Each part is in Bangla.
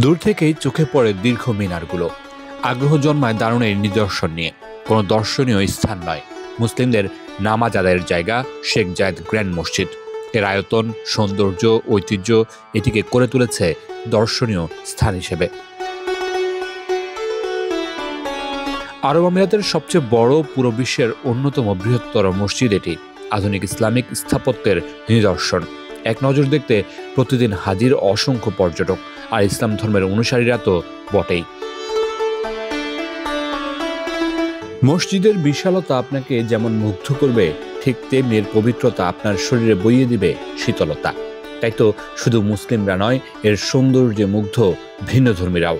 দূর থেকেই চোখে পড়ে দীর্ঘ মিনারগুলো। আগ্রহ জন্মায় দারুণ এই নিদর্শন নিয়ে। কোনো দর্শনীয় স্থান নয়, মুসলিমদের নামাজ আদায়ের জায়গা শেখ জায়েদ গ্র্যান্ড মসজিদ। এর আয়তন, সৌন্দর্য, ঐতিহ্য এটিকে করে তুলেছে দর্শনীয় স্থান হিসেবে। আরব আমিরাতের সবচেয়ে বড়, পুরো বিশ্বের অন্যতম বৃহত্তর মসজিদ এটি। আধুনিক ইসলামিক স্থাপত্যের নিদর্শন। এক নজর দেখতে প্রতিদিন হাজির অসংখ্য পর্যটক, আর ইসলাম ধর্মের অনুসারীরা তো বটেই। মসজিদের বিশালতা আপনাকে যেমন মুগ্ধ করবে, ঠিক তেমনি এর পবিত্রতা আপনার শরীরে বইয়ে দিবে শীতলতা। তাই তো শুধু মুসলিমরা নয়, এর সৌন্দর্যে মুগ্ধ ভিন্ন ধর্মীরাও।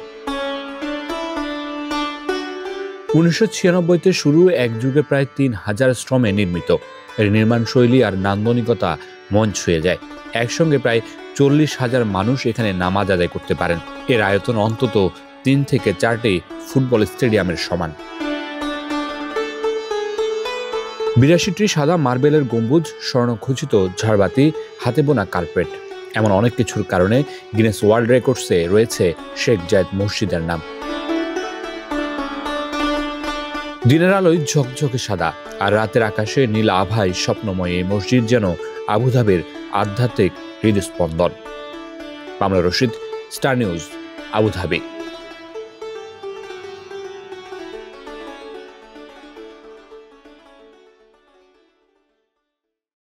1996-তে শুরু, এক যুগে প্রায় 3000 শ্রমে নির্মিত। এর নির্মাণ শৈলী আর নান্দনিকতা মন ছুঁয়ে যায়। একসঙ্গে প্রায় 40,000 মানুষ এখানে নামাজ আদায় করতে পারেন। এর আয়তন অন্তত 3 থেকে 4টি ফুটবল স্টেডিয়ামের সমান। 82টি সাদা মার্বেলের গম্বুজ, স্বর্ণখচিত ঝাড়বাতি, হাতে বোনা কার্পেট, এমন অনেক কিছুর কারণে গিনেস ওয়ার্ল্ড রেকর্ডসে রয়েছে শেখ জায়েদ মসজিদের নাম। দিনের আলোয় ঝকঝকে সাদা, আর রাতের আকাশে নীল আভায় স্বপ্নময় এই মসজিদ যেন আবুধাবির আধ্যাত্মিক হৃদস্পন্দন। মামলা রশিদ, স্টার নিউজ, আবুধাবি।